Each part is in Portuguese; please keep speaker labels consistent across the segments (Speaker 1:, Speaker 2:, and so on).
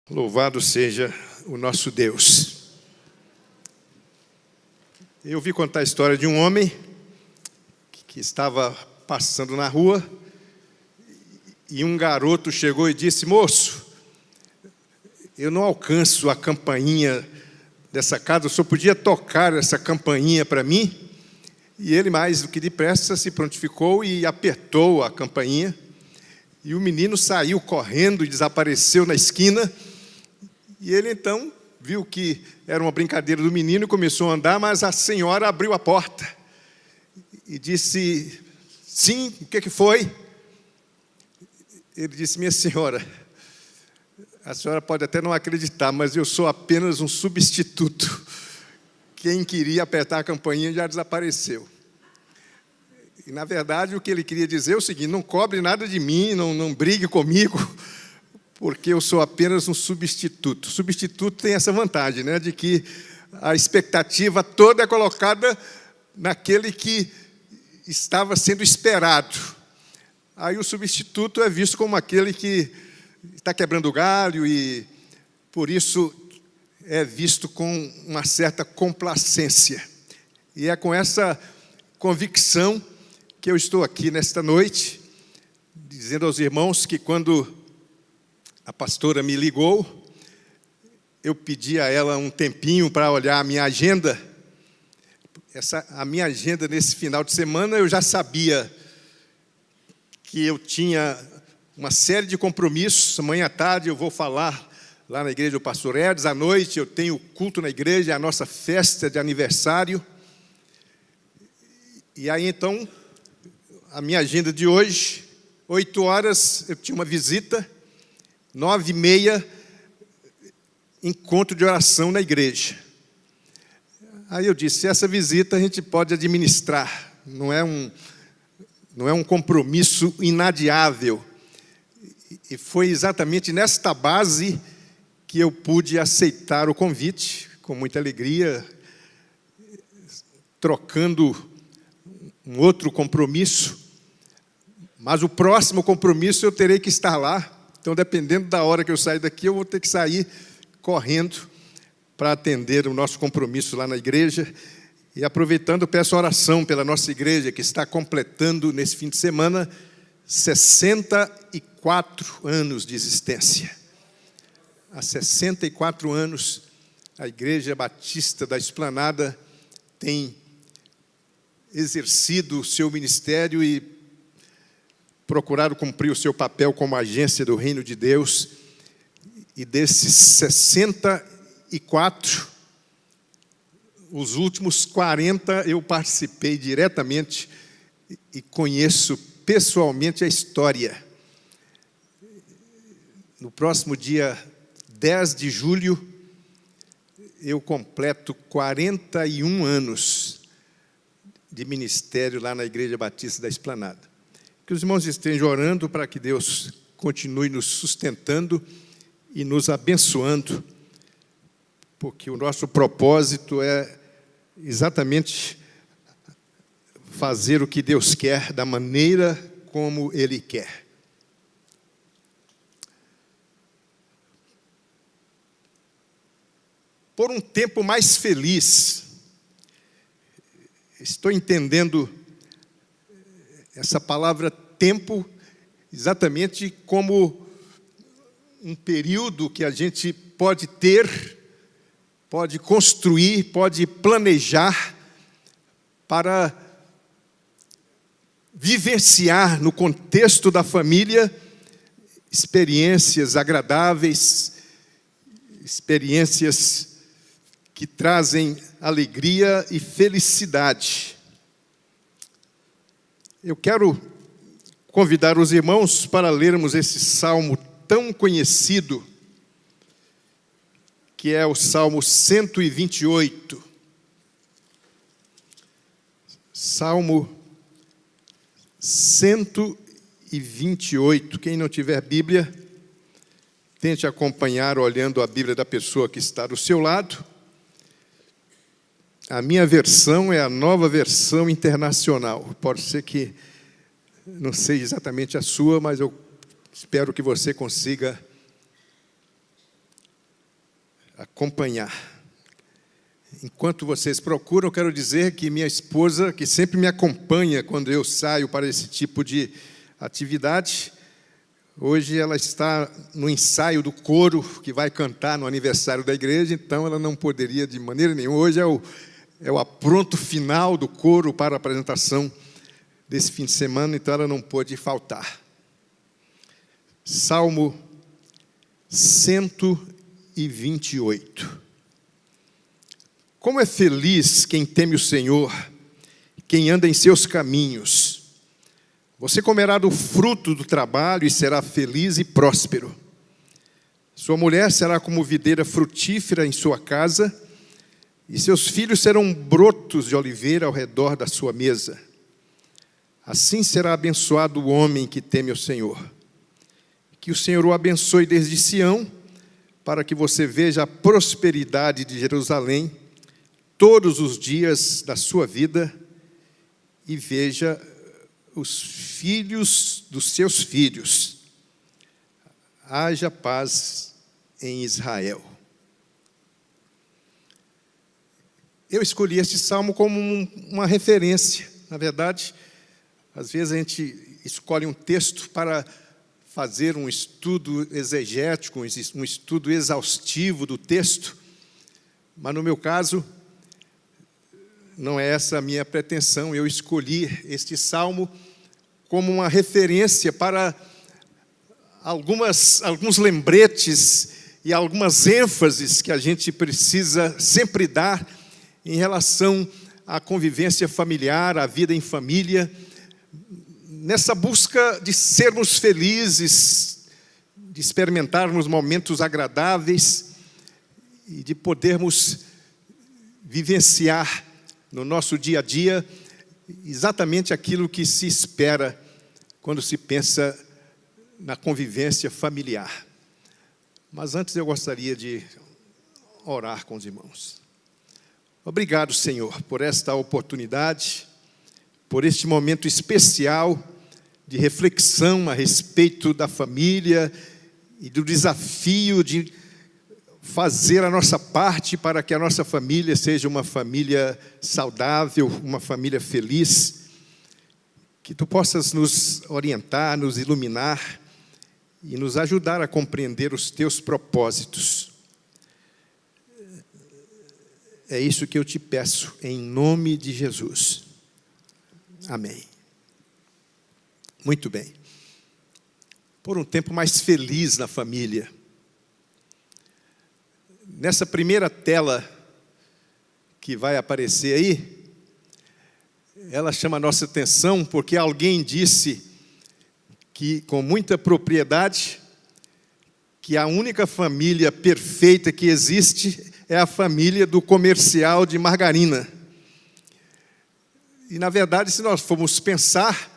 Speaker 1: Louvado seja o nosso Deus. Eu vi contar a história de um homem que estava passando na rua e um garoto chegou e disse: moço, eu não alcanço a campainha dessa casa, o senhor podia tocar essa campainha para mim? E ele, mais do que depressa, se prontificou e apertou a campainha. E o menino saiu correndo e desapareceu na esquina. E ele então viu que era uma brincadeira do menino e começou a andar, mas a senhora abriu a porta e disse: sim, o que foi? Ele disse: minha senhora, a senhora pode até não acreditar, mas eu sou apenas um substituto. Quem queria apertar a campainha já desapareceu. E, na verdade, o que ele queria dizer é o seguinte: não cobre nada de mim, não brigue comigo, porque eu sou apenas um substituto. O substituto tem essa vantagem, né, de que a expectativa toda é colocada naquele que estava sendo esperado. Aí o substituto é visto como aquele que está quebrando o galho e, por isso, é visto com uma certa complacência. E é com essa convicção que eu estou aqui nesta noite, dizendo aos irmãos que quando a pastora me ligou, eu pedi a ela um tempinho para olhar a minha agenda. A minha agenda nesse final de semana, eu já sabia que eu tinha uma série de compromissos. Amanhã à tarde eu vou falar lá na igreja do pastor Edson. À noite eu tenho culto na igreja, a nossa festa de aniversário. E aí então, a minha agenda de hoje, 8 horas, eu tinha uma visita, 9h30, encontro de oração na igreja. Aí eu disse: essa visita a gente pode administrar, não é um compromisso inadiável. E foi exatamente nesta base que eu pude aceitar o convite, com muita alegria, trocando um outro compromisso. Mas o próximo compromisso eu terei que estar lá. Então, dependendo da hora que eu sair daqui, eu vou ter que sair correndo para atender o nosso compromisso lá na igreja. E aproveitando, peço oração pela nossa igreja, que está completando nesse fim de semana 64 anos de existência. Há 64 anos, a Igreja Batista da Esplanada tem exercido o seu ministério e procurado cumprir o seu papel como agência do Reino de Deus. E desses 64, os últimos 40 eu participei diretamente e conheço pessoalmente a história. No próximo dia 10 de julho, eu completo 41 anos de ministério lá na Igreja Batista da Esplanada. Que os irmãos estejam orando para que Deus continue nos sustentando e nos abençoando, porque o nosso propósito é exatamente fazer o que Deus quer, da maneira como Ele quer. Por um tempo mais feliz, estou entendendo essa palavra tempo exatamente como um período que a gente pode ter, pode construir, pode planejar para vivenciar no contexto da família experiências agradáveis, experiências que trazem alegria e felicidade. Eu quero convidar os irmãos para lermos esse salmo tão conhecido, que é o Salmo 128. Salmo 128. Quem não tiver Bíblia, tente acompanhar olhando a Bíblia da pessoa que está do seu lado. A minha versão é a Nova Versão Internacional. Pode ser que não seja exatamente a sua, mas eu espero que você consiga acompanhar. Enquanto vocês procuram, eu quero dizer que minha esposa, que sempre me acompanha quando eu saio para esse tipo de atividade, hoje ela está no ensaio do coro que vai cantar no aniversário da igreja, então ela não poderia de maneira nenhuma. Hoje é o apronto final do coro para a apresentação desse fim de semana, então ela não pôde faltar. Salmo 128. Como é feliz quem teme o Senhor, quem anda em seus caminhos. Você comerá do fruto do trabalho e será feliz e próspero. Sua mulher será como videira frutífera em sua casa, e seus filhos serão brotos de oliveira ao redor da sua mesa. Assim será abençoado o homem que teme o Senhor. Que o Senhor o abençoe desde Sião, para que você veja a prosperidade de Jerusalém todos os dias da sua vida e veja os filhos dos seus filhos. Haja paz em Israel. Eu escolhi este salmo como uma referência. Na verdade, às vezes a gente escolhe um texto para fazer um estudo exegético, um estudo exaustivo do texto, mas no meu caso, não é essa a minha pretensão. Eu escolhi este salmo como uma referência para alguns lembretes e algumas ênfases que a gente precisa sempre dar em relação à convivência familiar, à vida em família, nessa busca de sermos felizes, de experimentarmos momentos agradáveis e de podermos vivenciar no nosso dia a dia exatamente aquilo que se espera quando se pensa na convivência familiar. Mas antes eu gostaria de orar com os irmãos. Obrigado, Senhor, por esta oportunidade, por este momento especial de reflexão a respeito da família e do desafio de fazer a nossa parte para que a nossa família seja uma família saudável, uma família feliz. Que Tu possas nos orientar, nos iluminar e nos ajudar a compreender os Teus propósitos. É isso que eu Te peço, em nome de Jesus. Amém. Muito bem. Por um tempo mais feliz na família. Nessa primeira tela que vai aparecer aí, ela chama a nossa atenção porque alguém disse que, com muita propriedade, que a única família perfeita que existe é a família do comercial de margarina. E, na verdade, se nós formos pensar,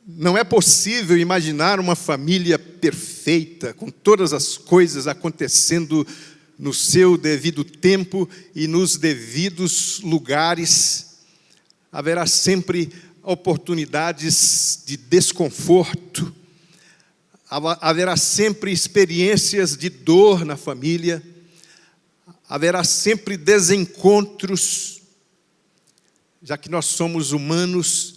Speaker 1: não é possível imaginar uma família perfeita, com todas as coisas acontecendo no seu devido tempo e nos devidos lugares. Haverá sempre oportunidades de desconforto, haverá sempre experiências de dor na família, haverá sempre desencontros, já que nós somos humanos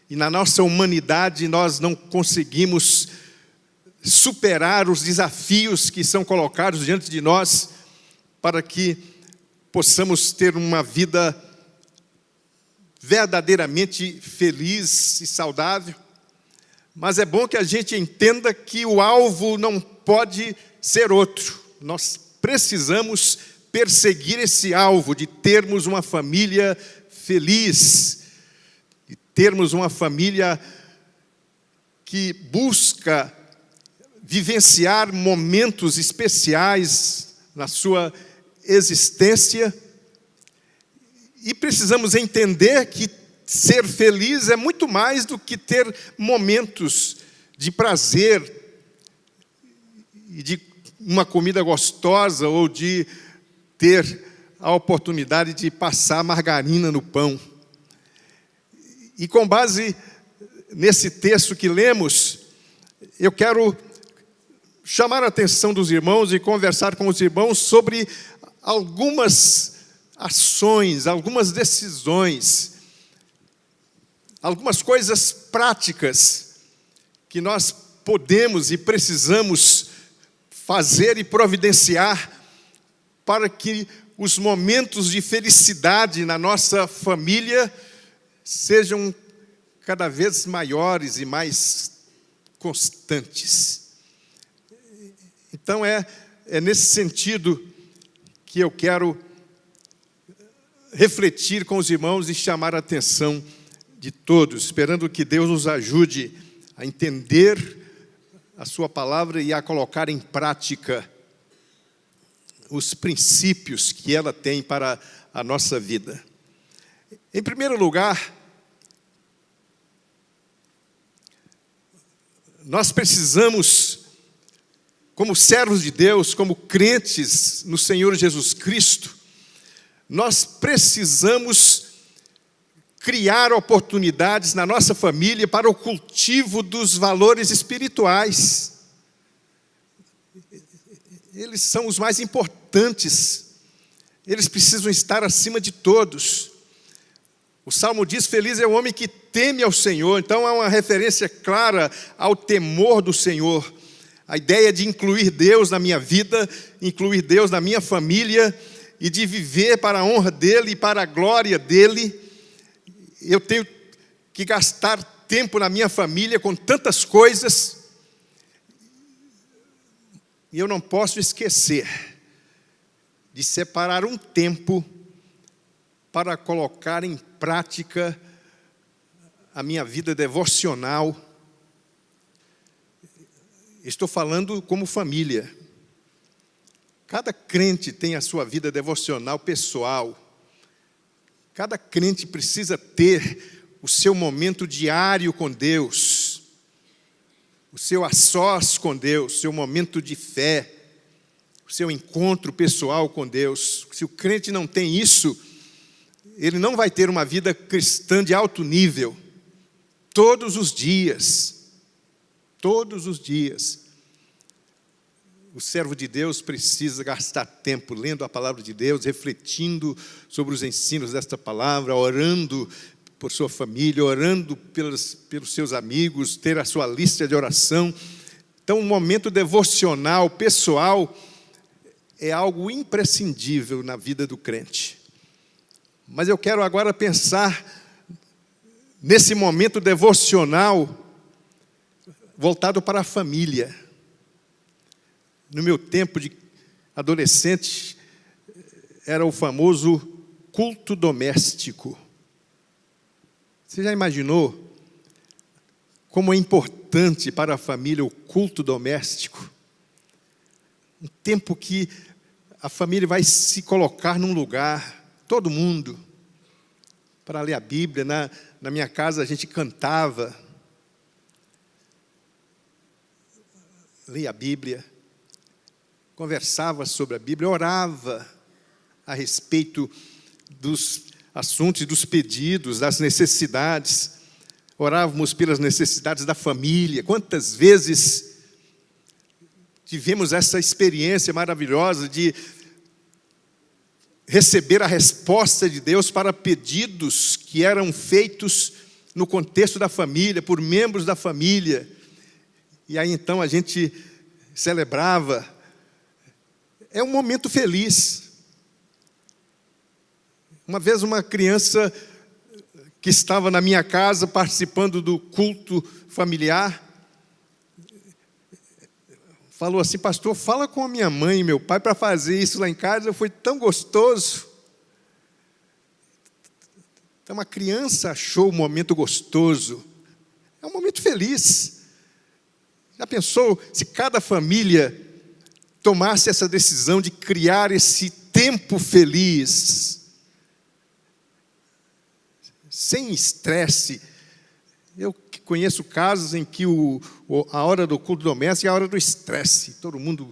Speaker 1: e na nossa humanidade nós não conseguimos superar os desafios que são colocados diante de nós para que possamos ter uma vida verdadeiramente feliz e saudável. Mas é bom que a gente entenda que o alvo não pode ser outro. Nós precisamos perseguir esse alvo de termos uma família feliz, de termos uma família que busca vivenciar momentos especiais na sua existência. E precisamos entender que ser feliz é muito mais do que ter momentos de prazer e de uma comida gostosa ou de ter a oportunidade de passar margarina no pão. E com base nesse texto que lemos, eu quero chamar a atenção dos irmãos e conversar com os irmãos sobre algumas ações, algumas decisões, algumas coisas práticas que nós podemos e precisamos fazer e providenciar para que os momentos de felicidade na nossa família sejam cada vez maiores e mais constantes. Então é nesse sentido que eu quero refletir com os irmãos e chamar a atenção de todos, esperando que Deus nos ajude a entender a sua palavra e a colocar em prática os princípios que ela tem para a nossa vida. Em primeiro lugar, nós precisamos, como servos de Deus, como crentes no Senhor Jesus Cristo, nós precisamos criar oportunidades na nossa família para o cultivo dos valores espirituais. Eles são os mais importantes. Eles precisam estar acima de todos. O Salmo diz: feliz é o homem que teme ao Senhor. Então há uma referência clara ao temor do Senhor. A ideia de incluir Deus na minha vida, incluir Deus na minha família, e de viver para a honra dEle e para a glória dEle. Eu tenho que gastar tempo na minha família com tantas coisas, e eu não posso esquecer de separar um tempo para colocar em prática a minha vida devocional. Estou falando como família. Cada crente tem a sua vida devocional pessoal. Cada crente precisa ter o seu momento diário com Deus, o seu a sós com Deus, o seu momento de fé, o seu encontro pessoal com Deus. Se o crente não tem isso, ele não vai ter uma vida cristã de alto nível. Todos os dias, o servo de Deus precisa gastar tempo lendo a palavra de Deus, refletindo sobre os ensinos desta palavra, orando por sua família, orando pelos seus amigos, ter a sua lista de oração. Então, um momento devocional, pessoal, é algo imprescindível na vida do crente. Mas eu quero agora pensar nesse momento devocional voltado para a família. No meu tempo de adolescente, era o famoso culto doméstico. Você já imaginou como é importante para a família o culto doméstico? Um tempo que a família vai se colocar num lugar, todo mundo, para ler a Bíblia. Na minha casa a gente cantava, lia a Bíblia, conversava sobre a Bíblia, orava a respeito dos assuntos, dos pedidos, das necessidades. Orávamos pelas necessidades da família. Quantas vezes tivemos essa experiência maravilhosa de receber a resposta de Deus para pedidos que eram feitos no contexto da família, por membros da família. E aí então a gente celebrava. É um momento feliz. Uma vez uma criança que estava na minha casa participando do culto familiar falou assim: pastor, fala com a minha mãe e meu pai para fazer isso lá em casa, foi tão gostoso. Então uma criança achou o momento gostoso. É um momento feliz. Já pensou se cada família tomasse essa decisão de criar esse tempo feliz, sem estresse? Eu conheço casos em que a hora do culto doméstico é a hora do estresse. Todo mundo,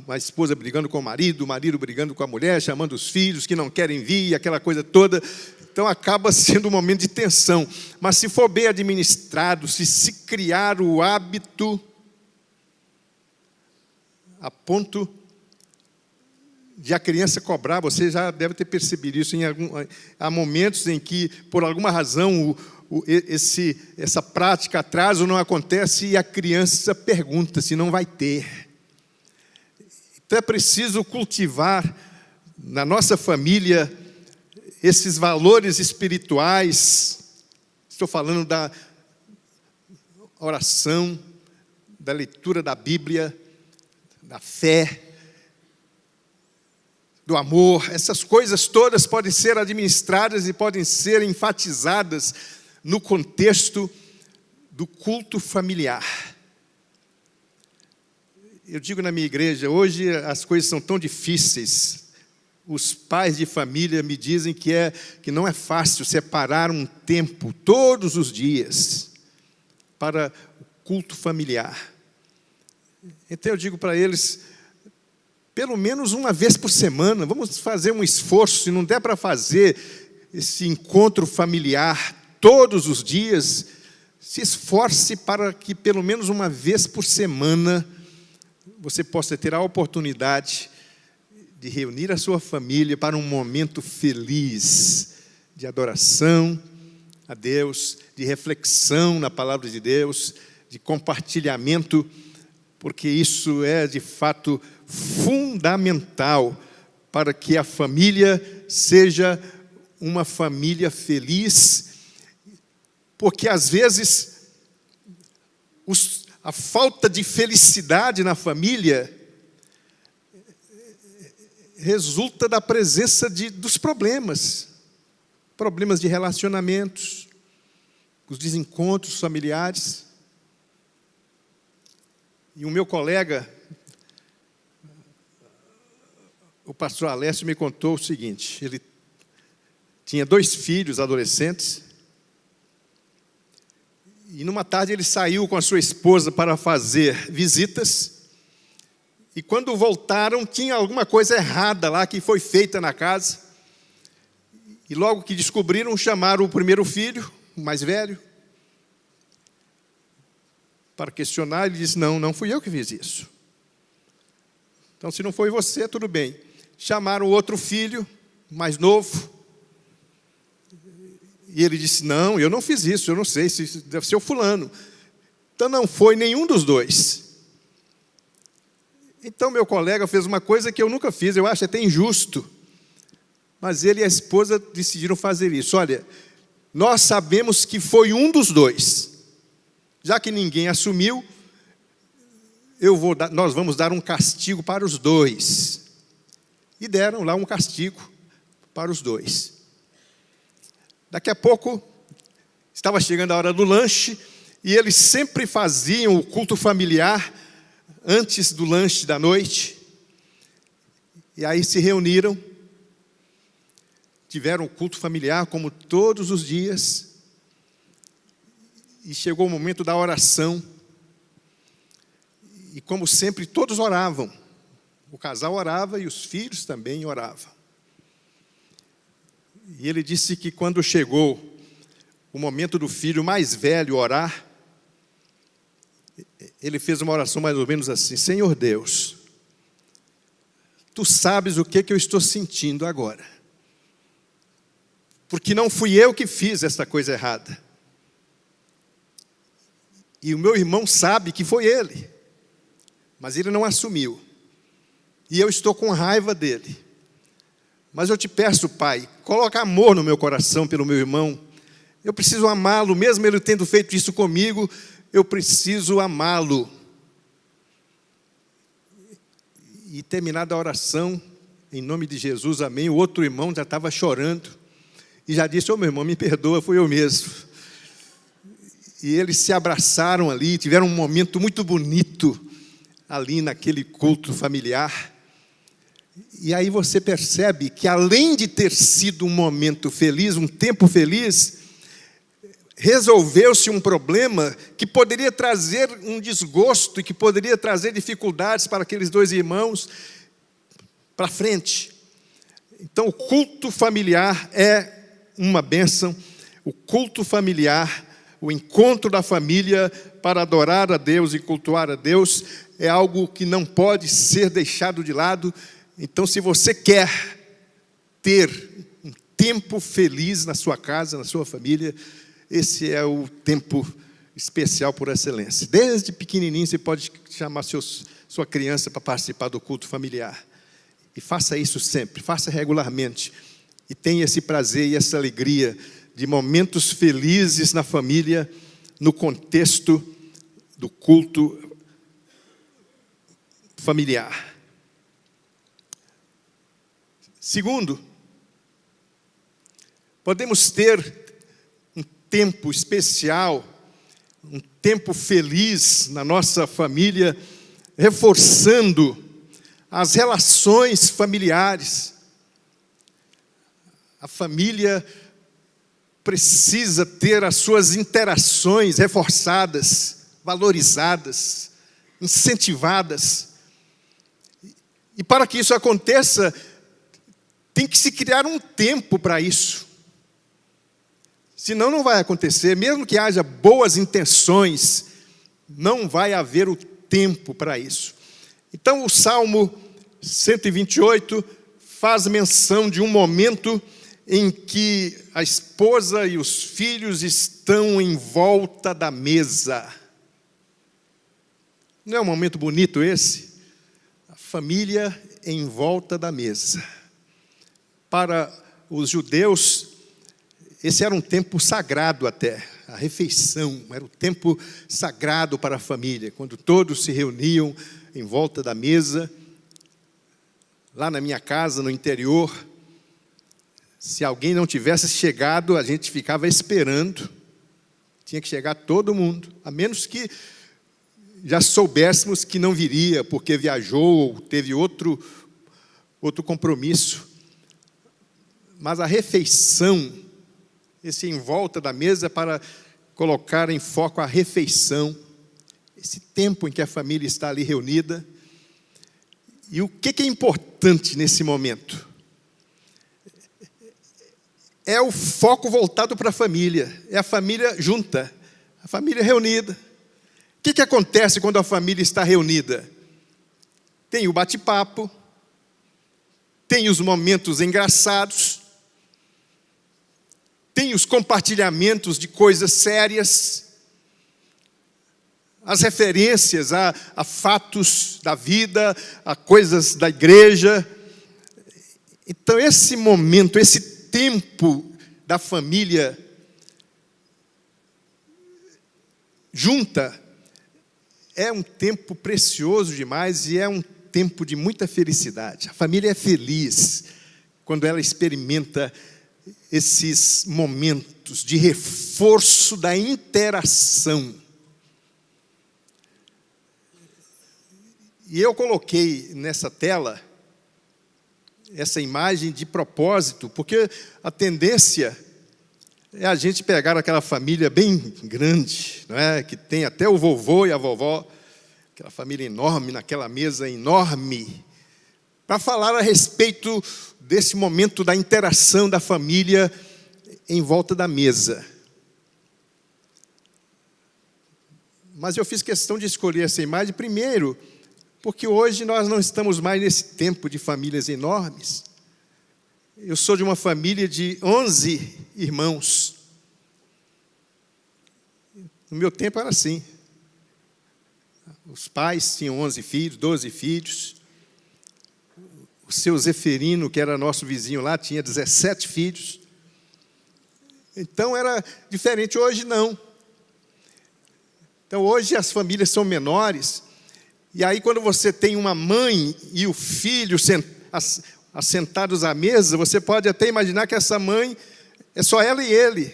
Speaker 1: a esposa brigando com o marido brigando com a mulher, chamando os filhos que não querem vir, aquela coisa toda. Então acaba sendo um momento de tensão. Mas se for bem administrado, se criar o hábito, a ponto de a criança cobrar. Você já deve ter percebido isso. Há momentos em que, por alguma razão, essa prática atrasa ou não acontece e a criança pergunta se não vai ter. Então é preciso cultivar na nossa família esses valores espirituais. Estou falando da oração, da leitura da Bíblia, da fé, do amor. Essas coisas todas podem ser administradas e podem ser enfatizadas no contexto do culto familiar. Eu digo na minha igreja, hoje as coisas são tão difíceis. Os pais de família me dizem que não é fácil separar um tempo todos os dias para o culto familiar. Então eu digo para eles, pelo menos uma vez por semana, vamos fazer um esforço. Se não der para fazer esse encontro familiar todos os dias, se esforce para que pelo menos uma vez por semana você possa ter a oportunidade de reunir a sua família para um momento feliz de adoração a Deus, de reflexão na palavra de Deus, de compartilhamento, porque isso é de fato fundamental para que a família seja uma família feliz, porque às vezes a falta de felicidade na família resulta da presença dos problemas de relacionamentos, os desencontros familiares. E o meu colega, o pastor Alessio, me contou o seguinte: ele tinha 2 filhos adolescentes, e numa tarde ele saiu com a sua esposa para fazer visitas, e quando voltaram tinha alguma coisa errada lá que foi feita na casa, e logo que descobriram, chamaram o primeiro filho, o mais velho, para questionar. Ele disse: não fui eu que fiz isso. Então, se não foi você, tudo bem. Chamaram o outro filho, mais novo, e ele disse: não, eu não fiz isso, eu não sei, deve ser o fulano. Então não foi nenhum dos dois. Então meu colega fez uma coisa que eu nunca fiz, eu acho até injusto, mas ele e a esposa decidiram fazer isso. Olha, nós sabemos que foi um dos dois, já que ninguém assumiu, nós vamos dar um castigo para os dois. E deram lá um castigo para os dois. Daqui a pouco, estava chegando a hora do lanche, e eles sempre faziam o culto familiar antes do lanche da noite. E aí se reuniram, tiveram o culto familiar como todos os dias, e chegou o momento da oração. E como sempre, todos oravam. O casal orava e os filhos também oravam. E ele disse que quando chegou o momento do filho mais velho orar, ele fez uma oração mais ou menos assim: Senhor Deus, Tu sabes o que eu estou sentindo agora, porque não fui eu que fiz essa coisa errada, e o meu irmão sabe que foi ele, mas ele não assumiu, e eu estou com raiva dele. Mas eu te peço, Pai, coloca amor no meu coração pelo meu irmão. Eu preciso amá-lo, mesmo ele tendo feito isso comigo, eu preciso amá-lo. E terminada a oração, em nome de Jesus, amém, o outro irmão já estava chorando, e já disse: meu irmão, me perdoa, fui eu mesmo. E eles se abraçaram ali, tiveram um momento muito bonito, ali naquele culto familiar. E aí você percebe que, além de ter sido um momento feliz, um tempo feliz, resolveu-se um problema que poderia trazer um desgosto e que poderia trazer dificuldades para aqueles 2 irmãos para frente. Então, o culto familiar é uma bênção. O culto familiar, o encontro da família para adorar a Deus e cultuar a Deus, é algo que não pode ser deixado de lado. Então, se você quer ter um tempo feliz na sua casa, na sua família, esse é o tempo especial por excelência. Desde pequenininho você pode chamar sua criança para participar do culto familiar. E faça isso sempre, faça regularmente. E tenha esse prazer e essa alegria de momentos felizes na família, no contexto do culto familiar. Segundo, podemos ter um tempo especial, um tempo feliz na nossa família, reforçando as relações familiares. A família precisa ter as suas interações reforçadas, valorizadas, incentivadas. E para que isso aconteça, tem que se criar um tempo para isso. Senão não vai acontecer, mesmo que haja boas intenções, não vai haver o tempo para isso. Então o Salmo 128 faz menção de um momento em que a esposa e os filhos estão em volta da mesa. Não é um momento bonito esse? A família em volta da mesa. Para os judeus, esse era um tempo sagrado até. A refeição era o tempo sagrado para a família, quando todos se reuniam em volta da mesa. Lá na minha casa, no interior, se alguém não tivesse chegado, a gente ficava esperando. Tinha que chegar todo mundo, a menos que já soubéssemos que não viria, porque viajou ou teve outro compromisso. Mas a refeição, esse em volta da mesa, para colocar em foco a refeição, esse tempo em que a família está ali reunida. E o que é importante nesse momento? É o foco voltado para a família, é a família junta, a família reunida. O que acontece quando a família está reunida? Tem o bate-papo, tem os momentos engraçados, tem os compartilhamentos de coisas sérias, as referências a fatos da vida, a coisas da igreja. Então esse momento, esse tempo da família junta é um tempo precioso demais e é um tempo de muita felicidade. A família é feliz quando ela experimenta esses momentos de reforço da interação. E eu coloquei nessa tela essa imagem de propósito, porque a tendência é a gente pegar aquela família bem grande, não é? Que tem até o vovô e a vovó, aquela família enorme, naquela mesa enorme, para falar a respeito desse momento da interação da família em volta da mesa. Mas eu fiz questão de escolher essa imagem, primeiro, porque hoje nós não estamos mais nesse tempo de famílias enormes. Eu sou de uma família de 11 irmãos. No meu tempo era assim. Os pais tinham 11 filhos, 12 filhos. O seu Zeferino, que era nosso vizinho lá, tinha 17 filhos. Então era diferente, hoje não. Então hoje as famílias são menores. E aí quando você tem uma mãe e o filho assentados à mesa, você pode até imaginar que essa mãe é só ela e ele.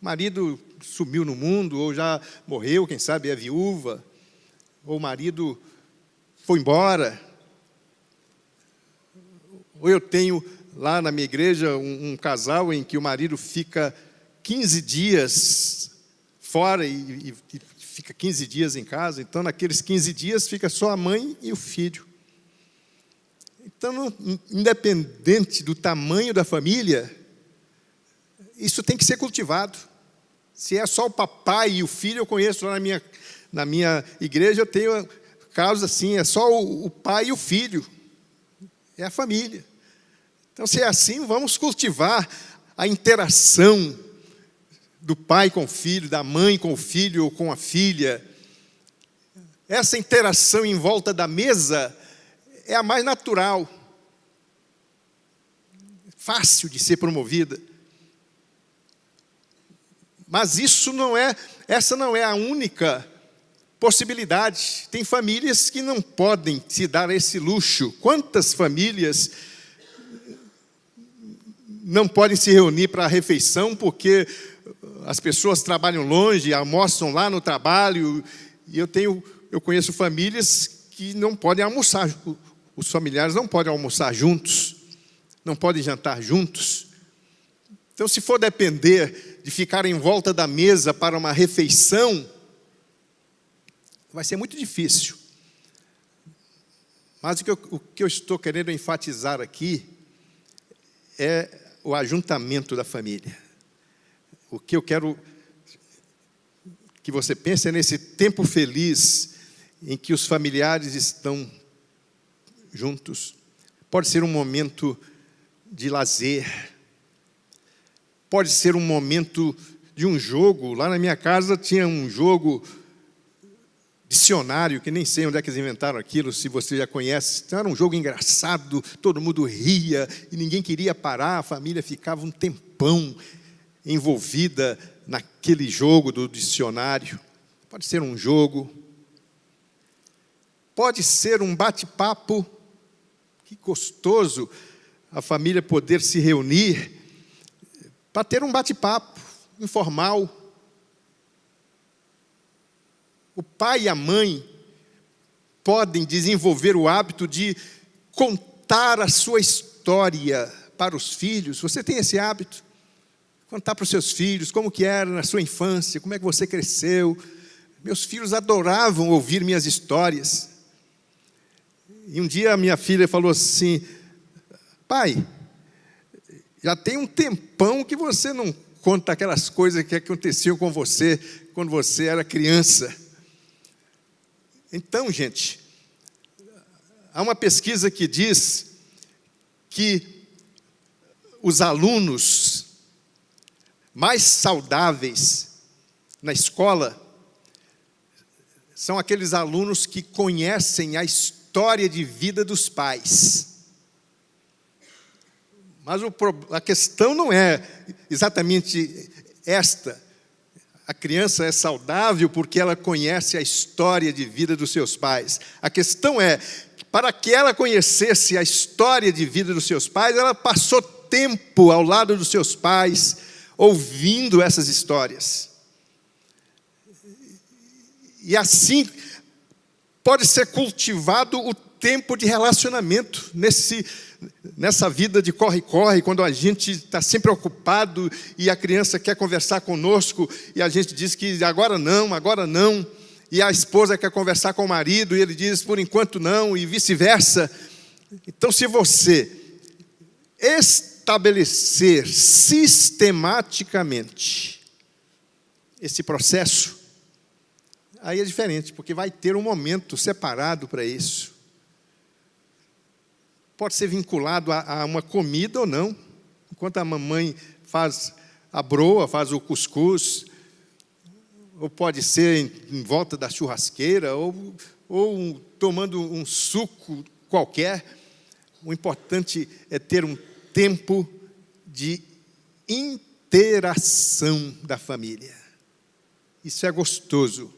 Speaker 1: O marido sumiu no mundo, ou já morreu, quem sabe é viúva, ou o marido foi embora. Ou eu tenho lá na minha igreja um casal em que o marido fica 15 dias fora e fica 15 dias em casa. Então, naqueles 15 dias, fica só a mãe e o filho. Então, independente do tamanho da família, isso tem que ser cultivado. Se é só o papai e o filho, eu conheço lá na minha igreja, eu tenho casos assim, é só o pai e o filho, é a família. Então, se é assim, vamos cultivar a interação do pai com o filho, da mãe com o filho ou com a filha. Essa interação em volta da mesa é a mais natural, fácil de ser promovida. Mas essa não é a única possibilidade. Tem famílias que não podem se dar esse luxo. Quantas famílias não podem se reunir para a refeição porque as pessoas trabalham longe, almoçam lá no trabalho, e eu conheço famílias que não podem almoçar, os familiares não podem almoçar juntos, não podem jantar juntos. Então, se for depender de ficar em volta da mesa para uma refeição, vai ser muito difícil. Mas o que eu estou querendo enfatizar aqui é o ajuntamento da família. O que eu quero que você pense é nesse tempo feliz em que os familiares estão juntos. Pode ser um momento de lazer, pode ser um momento de um jogo. Lá na minha casa tinha um jogo dicionário, que nem sei onde é que eles inventaram aquilo, se você já conhece. Então, era um jogo engraçado, todo mundo ria e ninguém queria parar, a família ficava um tempão envolvida naquele jogo do dicionário. Pode ser um jogo, pode ser um bate-papo. Que gostoso a família poder se reunir para ter um bate-papo informal. O pai e a mãe podem desenvolver o hábito de contar a sua história para os filhos. Você tem esse hábito? Contar para os seus filhos como que era na sua infância, como é que você cresceu. Meus filhos adoravam ouvir minhas histórias. E um dia a minha filha falou assim: pai, já tem um tempão que você não conta aquelas coisas que aconteciam com você quando você era criança. Então, gente, há uma pesquisa que diz que os alunos mais saudáveis na escola são aqueles alunos que conhecem a história de vida dos pais. Mas a questão não é exatamente esta. A criança é saudável porque ela conhece a história de vida dos seus pais. A questão é, para que ela conhecesse a história de vida dos seus pais, ela passou tempo ao lado dos seus pais, ouvindo essas histórias. E assim, pode ser cultivado o tempo de relacionamento nessa vida de corre-corre, quando a gente está sempre ocupado e a criança quer conversar conosco e a gente diz que agora não, e a esposa quer conversar com o marido e ele diz por enquanto não, e vice-versa. Então, se você estabelecer sistematicamente esse processo, aí é diferente, porque vai ter um momento separado para isso. Pode ser vinculado a uma comida ou não. Enquanto a mamãe faz a broa, faz o cuscuz, ou pode ser em volta da churrasqueira, ou tomando um suco qualquer. O importante é ter um tempo de interação da família. Isso é gostoso,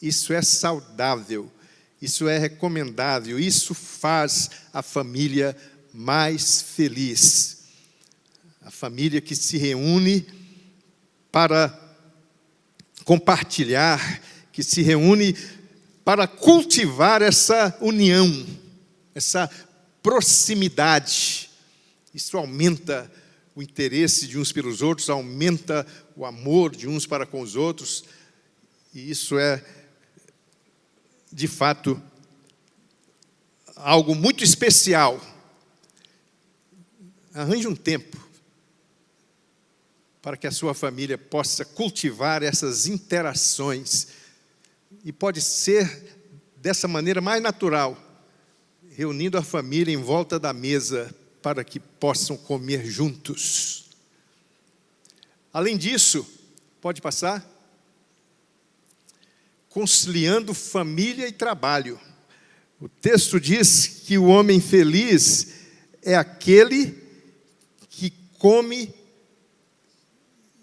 Speaker 1: isso é saudável, isso é recomendável, isso faz a família mais feliz. A família que se reúne para compartilhar, que se reúne para cultivar essa união, essa proximidade. Isso aumenta o interesse de uns pelos outros, aumenta o amor de uns para com os outros, e isso é, de fato, algo muito especial. Arranje um tempo para que a sua família possa cultivar essas interações. E pode ser dessa maneira mais natural, reunindo a família em volta da mesa para que possam comer juntos. Além disso, pode passar? Conciliando família e trabalho. O texto diz que o homem feliz é aquele que come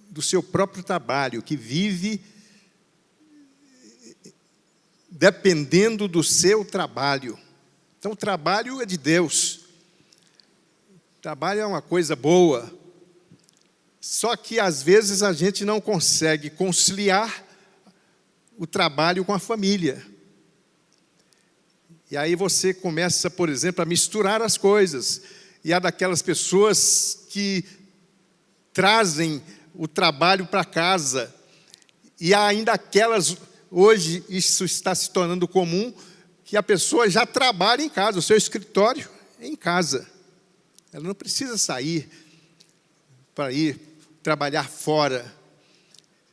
Speaker 1: do seu próprio trabalho, que vive dependendo do seu trabalho. Então, o trabalho é de Deus. O trabalho é uma coisa boa. Só que, às vezes, a gente não consegue conciliar o trabalho com a família. E aí você começa, por exemplo, a misturar as coisas. E há daquelas pessoas que trazem o trabalho para casa. E há ainda aquelas, hoje isso está se tornando comum, que a pessoa já trabalha em casa, o seu escritório é em casa. Ela não precisa sair para ir trabalhar fora.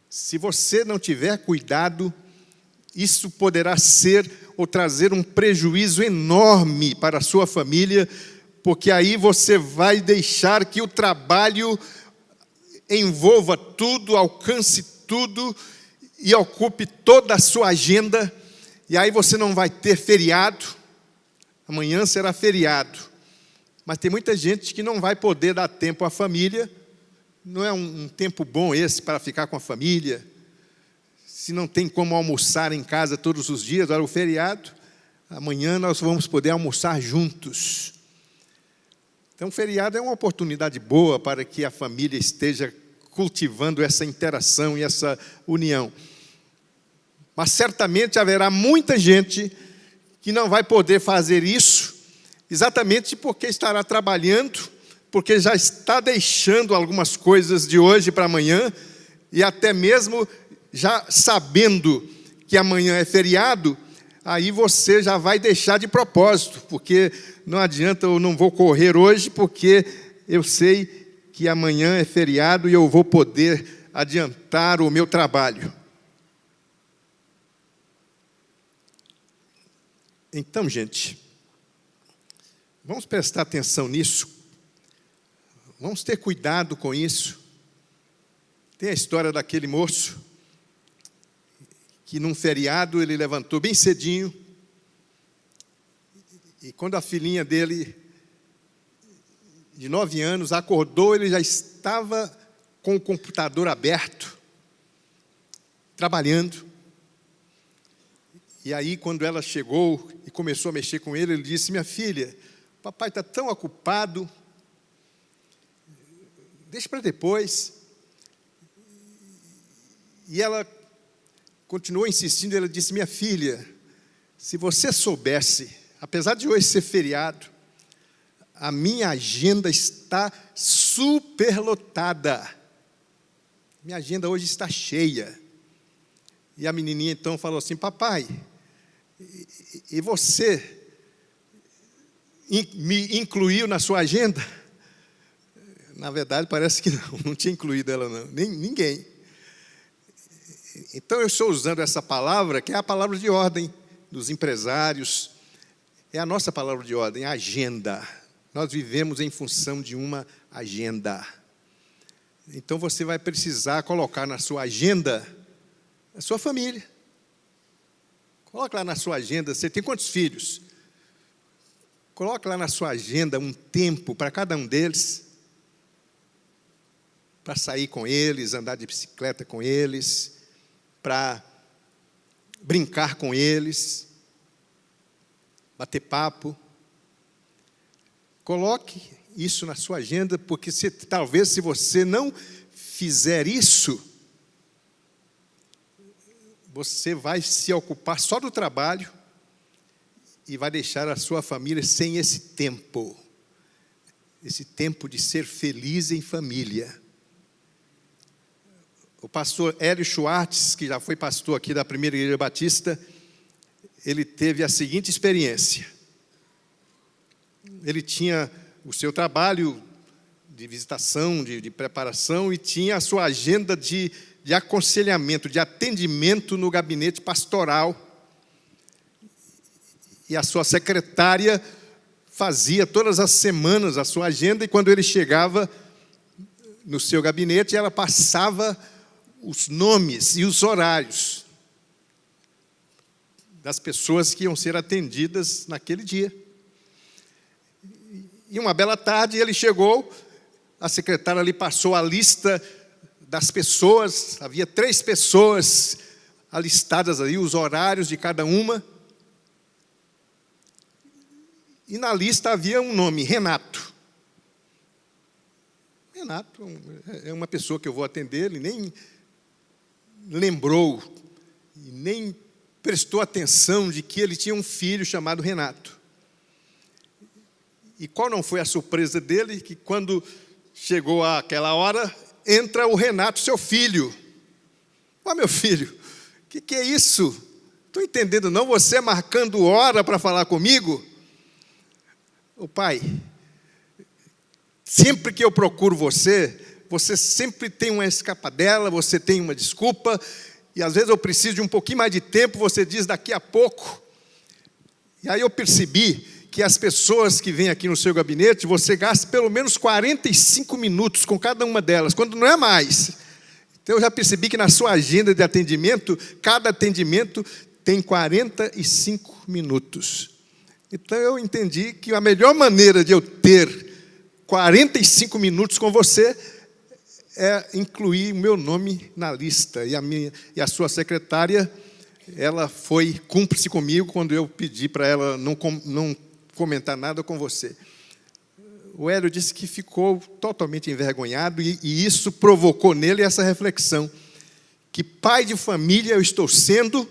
Speaker 1: Se você não tiver cuidado, isso poderá ser ou trazer um prejuízo enorme para a sua família, porque aí você vai deixar que o trabalho envolva tudo, alcance tudo e ocupe toda a sua agenda, e aí você não vai ter feriado. Amanhã será feriado, mas tem muita gente que não vai poder dar tempo à família. Não é um tempo bom esse para ficar com a família? Se não tem como almoçar em casa todos os dias, olha, o feriado, amanhã nós vamos poder almoçar juntos. Então, o feriado é uma oportunidade boa para que a família esteja cultivando essa interação e essa união. Mas certamente haverá muita gente que não vai poder fazer isso, exatamente porque estará trabalhando, porque já está deixando algumas coisas de hoje para amanhã, e até mesmo já sabendo que amanhã é feriado, aí você já vai deixar de propósito, porque não adianta, eu não vou correr hoje, porque eu sei que amanhã é feriado e eu vou poder adiantar o meu trabalho. Então, gente, vamos prestar atenção nisso, vamos ter cuidado com isso. Tem a história daquele moço, que num feriado ele levantou bem cedinho, e quando a filhinha dele, de 9 anos, acordou, ele já estava com o computador aberto, trabalhando. E aí, quando ela chegou e começou a mexer com ele, ele disse: minha filha, o papai está tão ocupado, deixa para depois. E ela continuou insistindo, ela disse: minha filha, se você soubesse, apesar de hoje ser feriado, a minha agenda está superlotada. Minha agenda hoje está cheia. E a menininha então falou assim: papai, e você me incluiu na sua agenda? Na verdade, parece que não tinha incluído ela não, ninguém. Então eu estou usando essa palavra, que é a palavra de ordem dos empresários, é a nossa palavra de ordem, a agenda. Nós vivemos em função de uma agenda. Então você vai precisar colocar na sua agenda a sua família. Coloque lá na sua agenda, você tem quantos filhos? Coloque lá na sua agenda um tempo para cada um deles, para sair com eles, andar de bicicleta com eles, para brincar com eles, bater papo. Coloque isso na sua agenda, porque talvez se você não fizer isso, você vai se ocupar só do trabalho e vai deixar a sua família sem esse tempo de ser feliz em família. O pastor Hélio Schwartz, que já foi pastor aqui da Primeira Igreja Batista, ele teve a seguinte experiência. Ele tinha o seu trabalho de visitação, de preparação, e tinha a sua agenda de aconselhamento, de atendimento no gabinete pastoral. e a sua secretária fazia todas as semanas a sua agenda, e quando ele chegava no seu gabinete, ela passava os nomes e os horários das pessoas que iam ser atendidas naquele dia. E uma bela tarde ele chegou, a secretária lhe passou a lista das pessoas, havia 3 pessoas alistadas ali, os horários de cada uma. E na lista havia um nome, Renato. Renato é uma pessoa que eu vou atender, ele nem lembrou, nem prestou atenção de que ele tinha um filho chamado Renato. E qual não foi a surpresa dele? Que quando chegou aquela hora, entra o Renato, seu filho. Ó, meu filho, o que é isso? Estou entendendo não, você marcando hora para falar comigo? Ô pai, sempre que eu procuro você, você sempre tem uma escapadela, você tem uma desculpa, e às vezes eu preciso de um pouquinho mais de tempo, você diz daqui a pouco. E aí eu percebi que as pessoas que vêm aqui no seu gabinete, você gasta pelo menos 45 minutos com cada uma delas, quando não é mais. Então eu já percebi que na sua agenda de atendimento, cada atendimento tem 45 minutos. Então eu entendi que a melhor maneira de eu ter 45 minutos com você é incluir o meu nome na lista. E a sua secretária, ela foi cúmplice comigo quando eu pedi para ela não comentar nada com você. O Hélio disse que ficou totalmente envergonhado e isso provocou nele essa reflexão. Que pai de família eu estou sendo,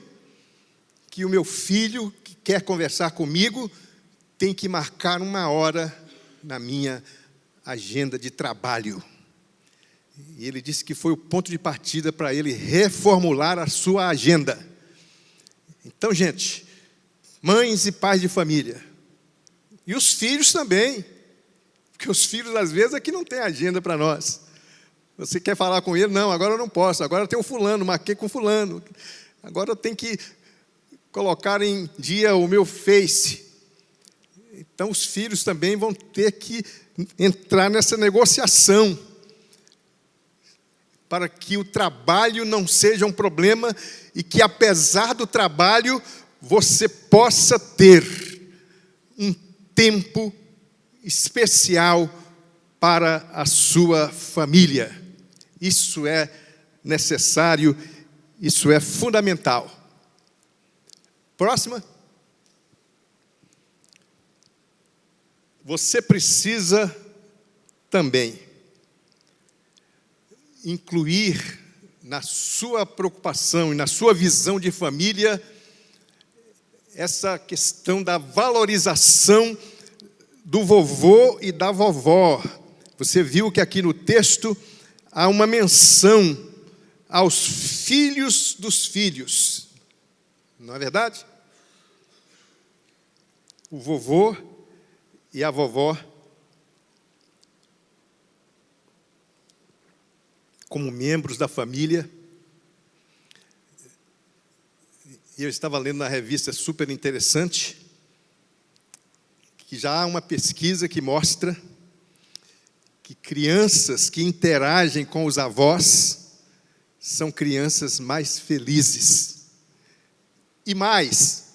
Speaker 1: que o meu filho que quer conversar comigo tem que marcar uma hora na minha agenda de trabalho. E ele disse que foi o ponto de partida para ele reformular a sua agenda. Então, gente, mães e pais de família, e os filhos também, porque os filhos, às vezes, aqui não tem agenda para nós. Você quer falar com ele? Não, agora eu não posso, agora tem o fulano, marquei com fulano. Agora eu tenho que colocar em dia o meu Face. Então, os filhos também vão ter que entrar nessa negociação, para que o trabalho não seja um problema e que, apesar do trabalho, você possa ter um tempo especial para a sua família. Isso é necessário, isso é fundamental. Próxima. Você precisa também incluir na sua preocupação e na sua visão de família essa questão da valorização do vovô e da vovó. Você viu que aqui no texto há uma menção aos filhos dos filhos. Não é verdade? O vovô e a vovó como membros da família. E eu estava lendo na revista super interessante, que já há uma pesquisa que mostra que crianças que interagem com os avós são crianças mais felizes. E mais,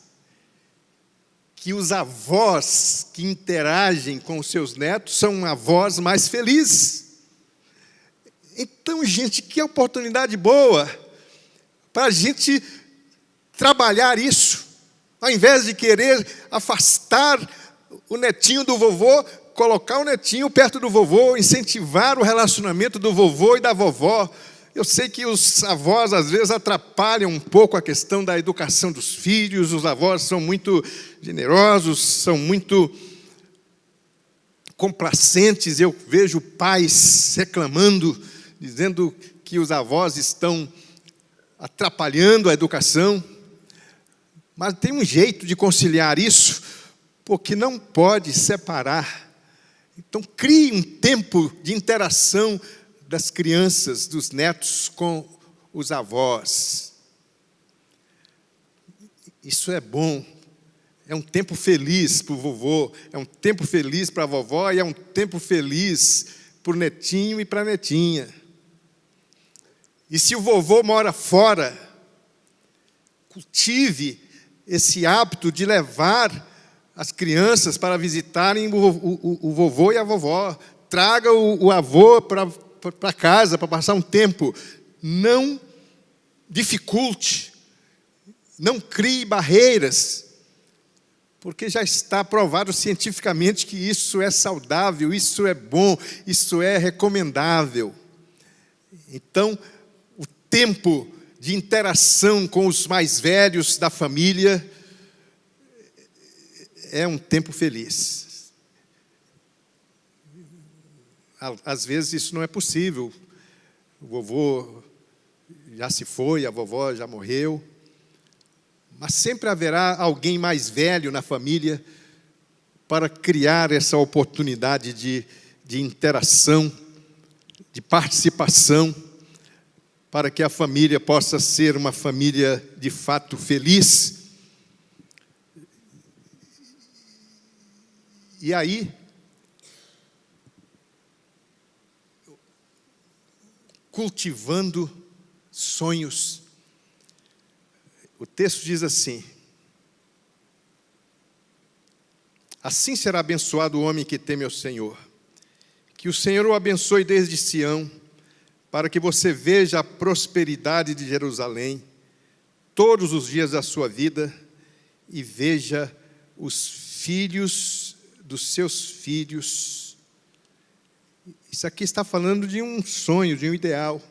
Speaker 1: que os avós que interagem com os seus netos são avós mais felizes. Então, gente, que oportunidade boa para a gente trabalhar isso. Ao invés de querer afastar o netinho do vovô, colocar o netinho perto do vovô, incentivar o relacionamento do vovô e da vovó. Eu sei que os avós, às vezes, atrapalham um pouco a questão da educação dos filhos. Os avós são muito generosos, são muito complacentes. Eu vejo pais reclamando, dizendo que os avós estão atrapalhando a educação. Mas tem um jeito de conciliar isso, porque não pode separar. Então, crie um tempo de interação das crianças, dos netos com os avós. Isso é bom, É um tempo feliz para o vovô, é um tempo feliz para a vovó e é um tempo feliz para o netinho e para a netinha. E se o vovô mora fora, cultive esse hábito de levar as crianças para visitarem o vovô e a vovó. Traga o avô para casa para passar um tempo. Não dificulte, não crie barreiras, porque já está provado cientificamente que isso é saudável, isso é bom, isso é recomendável. Então, o tempo de interação com os mais velhos da família é um tempo feliz. Às vezes isso não é possível. O vovô já se foi, a vovó já morreu. Mas sempre haverá alguém mais velho na família para criar essa oportunidade de interação, de participação, para que a família possa ser uma família de fato feliz. E aí, cultivando sonhos. O texto diz assim: assim será abençoado o homem que teme ao Senhor. Que o Senhor o abençoe desde Sião, para que você veja a prosperidade de Jerusalém todos os dias da sua vida e veja os filhos dos seus filhos. Isso aqui está falando de um sonho, de um ideal.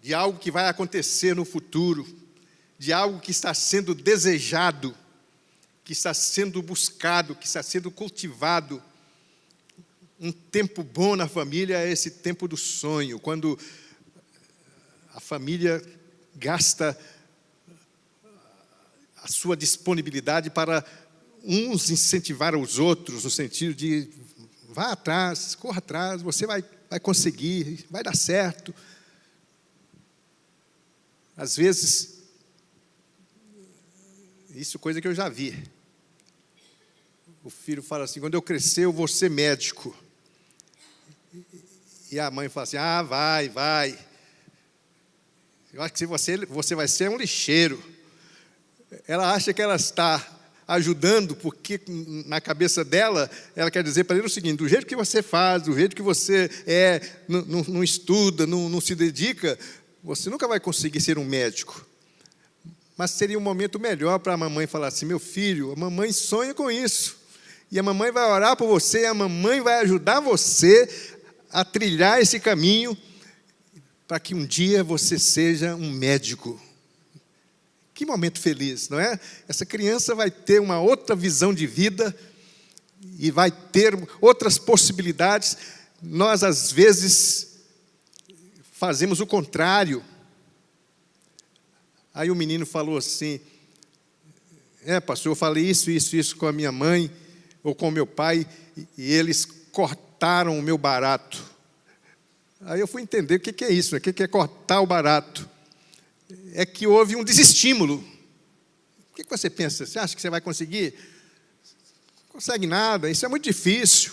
Speaker 1: De algo que vai acontecer no futuro, de algo que está sendo desejado, que está sendo buscado, que está sendo cultivado. Um tempo bom na família é esse tempo do sonho, quando a família gasta a sua disponibilidade para uns incentivar os outros, no sentido de vá atrás, corra atrás, você vai conseguir, vai dar certo. Às vezes, isso é coisa que eu já vi. O filho fala assim: quando eu crescer eu vou ser médico. E a mãe fala assim: ah, vai. Eu acho que você vai ser um lixeiro. Ela acha que ela está ajudando, porque na cabeça dela, ela quer dizer para ele o seguinte: do jeito que você faz, do jeito que você não estuda, não se dedica, você nunca vai conseguir ser um médico. Mas seria um momento melhor para a mamãe falar assim: meu filho, a mamãe sonha com isso. E a mamãe vai orar por você, a mamãe vai ajudar você a trilhar esse caminho para que um dia você seja um médico. Que momento feliz, não é? Essa criança vai ter uma outra visão de vida e vai ter outras possibilidades. Nós, às vezes, fazemos o contrário. Aí o menino falou assim: pastor, eu falei isso com a minha mãe ou com o meu pai e eles cortaram o meu barato. Aí eu fui entender o que é isso, o que é cortar o barato. É que houve um desestímulo. O que você pensa? Você acha que você vai conseguir? Não consegue nada, isso é muito difícil.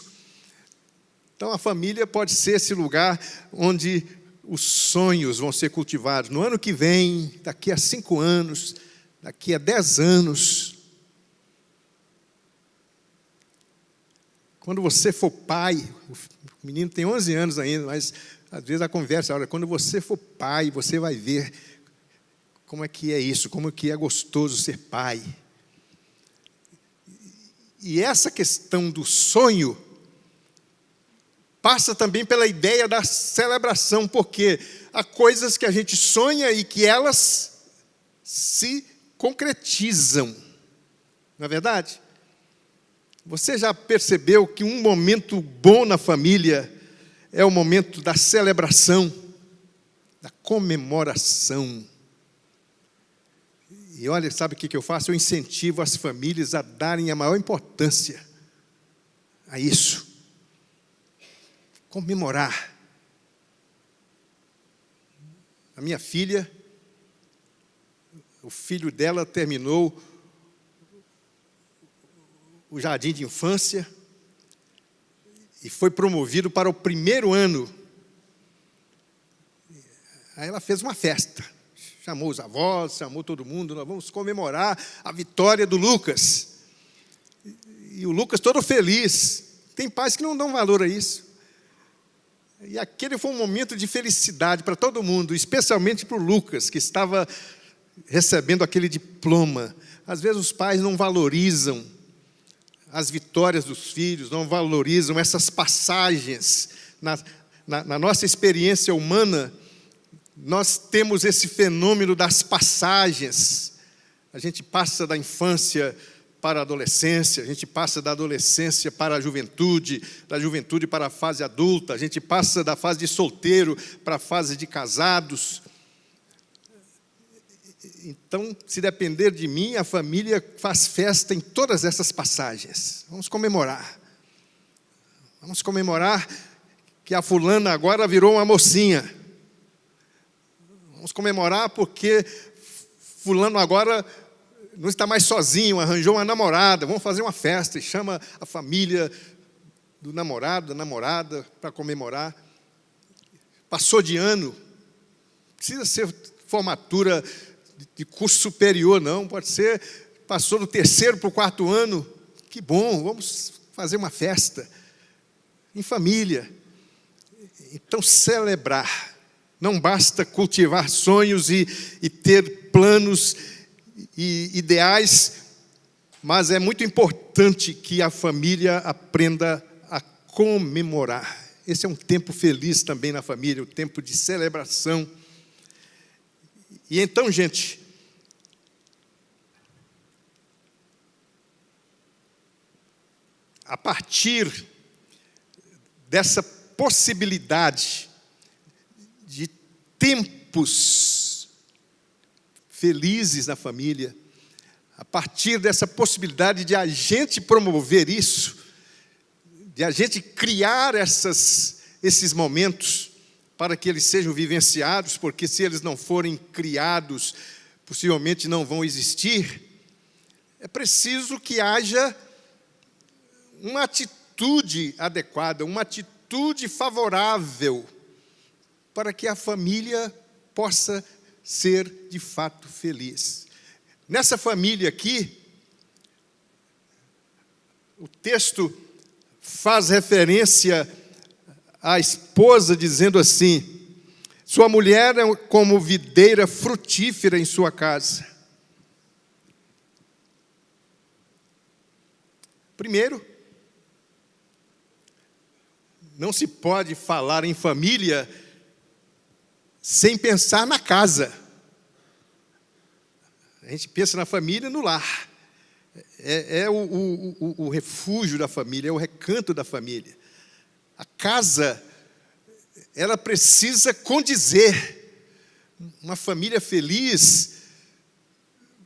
Speaker 1: Então a família pode ser esse lugar onde os sonhos vão ser cultivados. No ano que vem, daqui a 5 anos, daqui a 10 anos. Quando você for pai, o menino tem 11 anos ainda, mas às vezes a conversa, olha, quando você for pai, você vai ver como é que é isso, como é que é gostoso ser pai. E essa questão do sonho passa também pela ideia da celebração, porque há coisas que a gente sonha e que elas se concretizam. Não é verdade? Você já percebeu que um momento bom na família é o momento da celebração, da comemoração? E olha, sabe o que eu faço? Eu incentivo as famílias a darem a maior importância a isso. Comemorar. A minha filha, o filho dela terminou o jardim de infância e foi promovido para o 1º ano. Aí ela fez uma festa, chamou os avós, chamou todo mundo, nós vamos comemorar a vitória do Lucas. E o Lucas todo feliz. Tem pais que não dão valor a isso. E aquele foi um momento de felicidade para todo mundo, especialmente para o Lucas, que estava recebendo aquele diploma. Às vezes os pais não valorizam as vitórias dos filhos, não valorizam essas passagens. Na nossa experiência humana, nós temos esse fenômeno das passagens. A gente passa da infância para a adolescência, a gente passa da adolescência para a juventude, da juventude para a fase adulta, a gente passa da fase de solteiro para a fase de casados. Então, se depender de mim, a família faz festa em todas essas passagens. Vamos comemorar. Vamos comemorar que a fulana agora virou uma mocinha. Vamos comemorar porque fulano agora não está mais sozinho, arranjou uma namorada. Vamos fazer uma festa e chama a família do namorado, da namorada, para comemorar. Passou de ano. Não precisa ser formatura de curso superior, não. Pode ser, passou do 3º para o 4º ano. Que bom, vamos fazer uma festa em família. Então, celebrar. Não basta cultivar sonhos e ter planos e ideais, mas é muito importante que a família aprenda a comemorar. Esse é um tempo feliz também na família, um tempo de celebração. E então, gente, a partir dessa possibilidade de tempos felizes na família, a partir dessa possibilidade de a gente promover isso, de a gente criar esses momentos para que eles sejam vivenciados, porque se eles não forem criados, possivelmente não vão existir, é preciso que haja uma atitude adequada, uma atitude favorável, para que a família possa ser de fato feliz. Nessa família aqui, o texto faz referência à esposa dizendo assim: sua mulher é como videira frutífera em sua casa. Primeiro, não se pode falar em família sem pensar na casa. A gente pensa na família no lar. É o refúgio da família, é o recanto da família. A casa, ela precisa condizer. Uma família feliz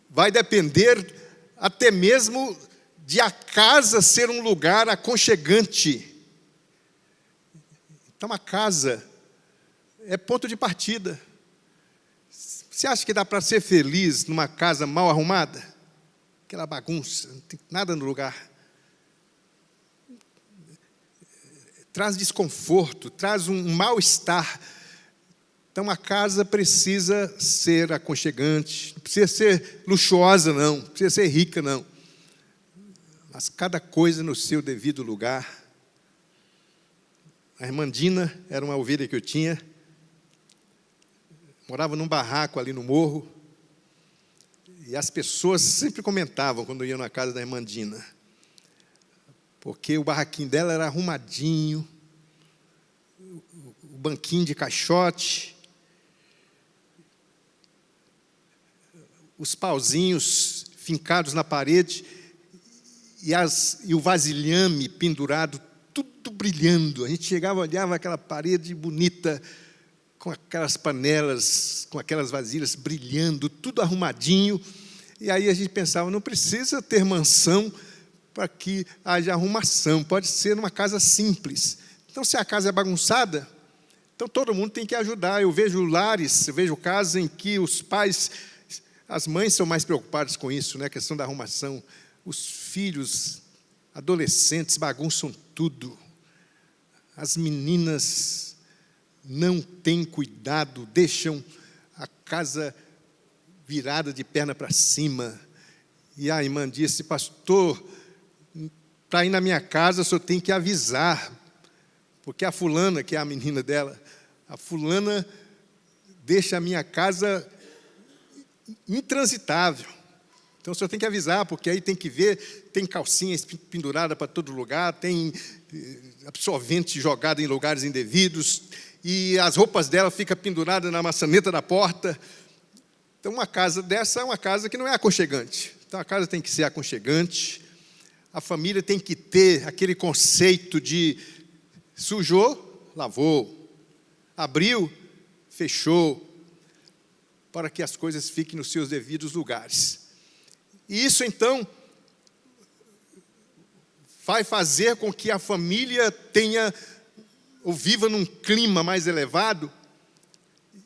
Speaker 1: vai depender até mesmo de a casa ser um lugar aconchegante. Então, a casa é ponto de partida. Você acha que dá para ser feliz numa casa mal arrumada? Aquela bagunça, não tem nada no lugar. Traz desconforto, traz um mal-estar. Então, a casa precisa ser aconchegante. Não precisa ser luxuosa, não. Não precisa ser rica, não. Mas cada coisa no seu devido lugar. A irmã Dina era uma ovelha que eu tinha. Morava num barraco ali no morro. E as pessoas sempre comentavam quando iam na casa da irmã Dina. Porque o barraquinho dela era arrumadinho. O banquinho de caixote. Os pauzinhos fincados na parede. E o vasilhame pendurado, tudo brilhando. A gente chegava, olhava aquela parede bonita, com aquelas panelas, com aquelas vasilhas brilhando, tudo arrumadinho. E aí a gente pensava, não precisa ter mansão para que haja arrumação, pode ser numa casa simples. Então, se a casa é bagunçada, então todo mundo tem que ajudar. Eu vejo lares, eu vejo casas em que os pais As mães são mais preocupadas com isso, né? A questão da arrumação. Os filhos, adolescentes, bagunçam tudo. As meninas não têm cuidado, deixam a casa virada de perna para cima. E a irmã disse: pastor, para ir na minha casa, o senhor tem que avisar, porque a fulana, que é a menina dela, a fulana deixa a minha casa intransitável. Então o senhor tem que avisar, porque aí tem que ver, tem calcinha pendurada para todo lugar, tem absorvente jogado em lugares indevidos, e as roupas dela ficam penduradas na maçaneta da porta. Então uma casa dessa é uma casa que não é aconchegante. Então a casa tem que ser aconchegante. A família tem que ter aquele conceito de sujou, lavou, abriu, fechou, para que as coisas fiquem nos seus devidos lugares. E isso, então, vai fazer com que a família tenha, ou viva num clima mais elevado.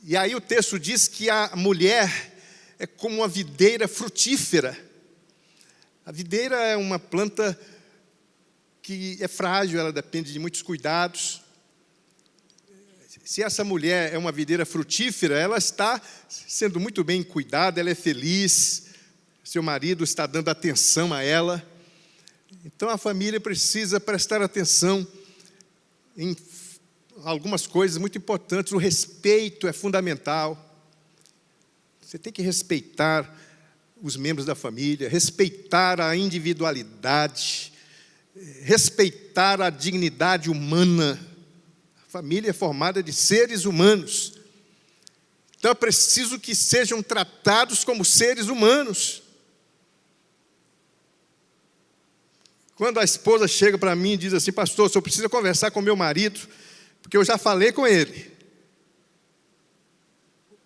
Speaker 1: E aí o texto diz que a mulher é como uma videira frutífera. A videira é uma planta que é frágil, ela depende de muitos cuidados. Se essa mulher é uma videira frutífera, ela está sendo muito bem cuidada, ela é feliz, seu marido está dando atenção a ela. Então a família precisa prestar atenção em algumas coisas muito importantes. O respeito é fundamental. Você tem que respeitar os membros da família, respeitar a individualidade, respeitar a dignidade humana. A família é formada de seres humanos. Então é preciso que sejam tratados como seres humanos. Quando a esposa chega para mim e diz assim: pastor, o senhor precisa conversar com meu marido, porque eu já falei com ele.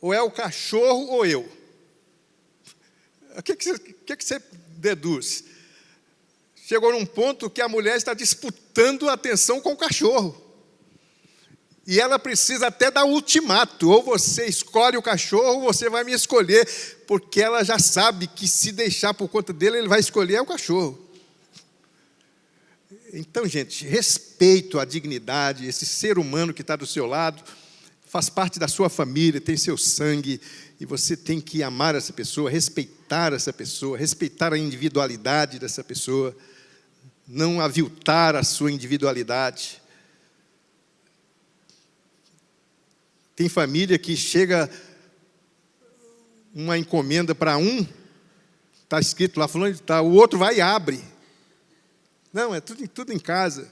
Speaker 1: Ou é o cachorro ou eu. O que você deduz? Chegou num ponto que a mulher está disputando a atenção com o cachorro. E ela precisa até dar ultimato: ou você escolhe o cachorro, ou você vai me escolher, porque ela já sabe que se deixar por conta dele, ele vai escolher o cachorro. Então, gente, respeito à dignidade, esse ser humano que está do seu lado, faz parte da sua família, tem seu sangue, e você tem que amar essa pessoa, respeitar a individualidade dessa pessoa, não aviltar a sua individualidade. Tem família que chega uma encomenda para um, está escrito lá, fulano de tal, o outro vai e abre. Não, é tudo em casa.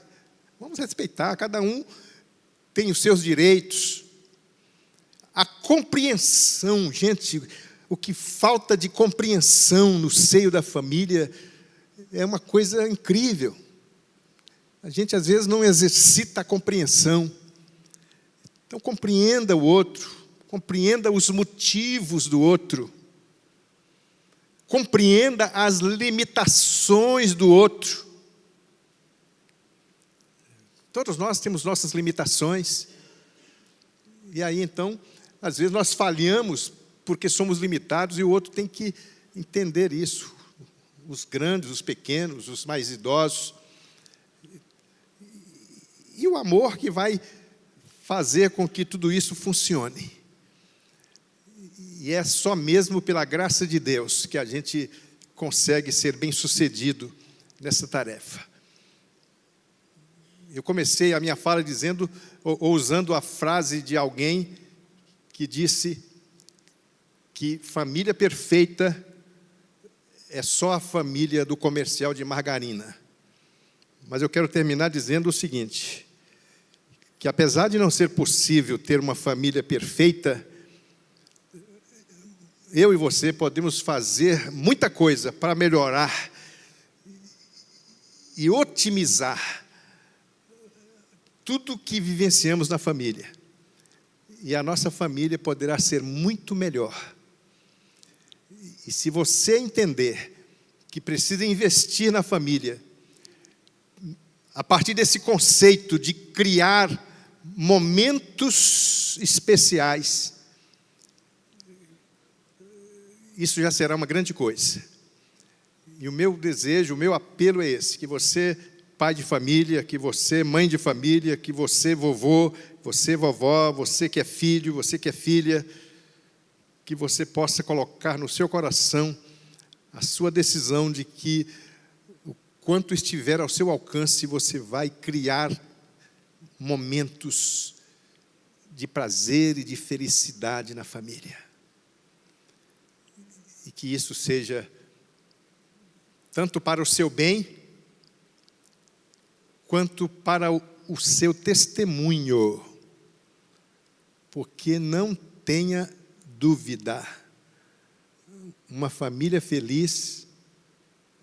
Speaker 1: Vamos respeitar, cada um tem os seus direitos. A compreensão, gente, o que falta de compreensão no seio da família é uma coisa incrível. A gente às vezes não exercita a compreensão. Então compreenda o outro, compreenda os motivos do outro, compreenda as limitações do outro. Todos nós temos nossas limitações. E aí, então, às vezes nós falhamos porque somos limitados e o outro tem que entender isso. Os grandes, os pequenos, os mais idosos. E o amor que vai fazer com que tudo isso funcione. E é só mesmo pela graça de Deus que a gente consegue ser bem-sucedido nessa tarefa. Eu comecei a minha fala dizendo, ou usando a frase de alguém que disse que família perfeita é só a família do comercial de margarina. Mas eu quero terminar dizendo o seguinte, que apesar de não ser possível ter uma família perfeita, eu e você podemos fazer muita coisa para melhorar e otimizar tudo que vivenciamos na família. E a nossa família poderá ser muito melhor. E se você entender que precisa investir na família, a partir desse conceito de criar momentos especiais, isso já será uma grande coisa. E o meu desejo, o meu apelo é esse, que você, pai de família, que você, mãe de família, que você, vovô, você, vovó, você que é filho, você que é filha, que você possa colocar no seu coração a sua decisão de que, o quanto estiver ao seu alcance, você vai criar momentos de prazer e de felicidade na família. E que isso seja tanto para o seu bem, quanto para o seu testemunho. Porque não tenha dúvida, uma família feliz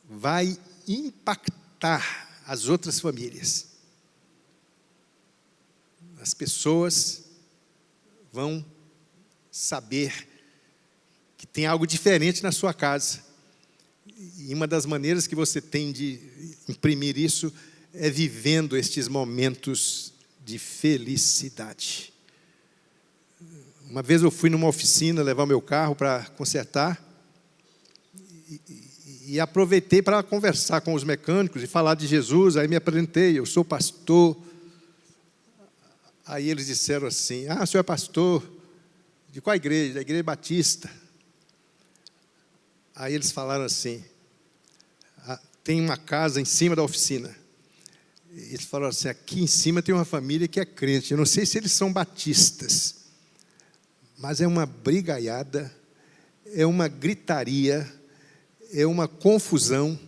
Speaker 1: vai impactar as outras famílias. As pessoas vão saber que tem algo diferente na sua casa. E uma das maneiras que você tem de imprimir isso é vivendo estes momentos de felicidade. Uma vez eu fui numa oficina levar meu carro para consertar e aproveitei para conversar com os mecânicos e falar de Jesus. Aí me apresentei, eu sou pastor. Aí eles disseram assim: o senhor é pastor de qual igreja? Da Igreja Batista. Aí eles falaram assim: tem uma casa em cima da oficina. Eles falaram assim: aqui em cima tem uma família que é crente. Eu não sei se eles são batistas, mas é uma brigaiada, é uma gritaria, é uma confusão.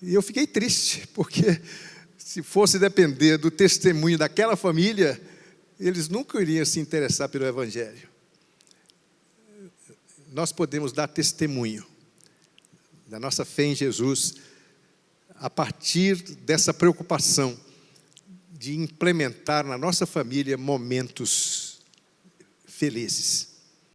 Speaker 1: E eu fiquei triste, porque se fosse depender do testemunho daquela família, eles nunca iriam se interessar pelo Evangelho. Nós podemos dar testemunho da nossa fé em Jesus a partir dessa preocupação de implementar na nossa família momentos felizes.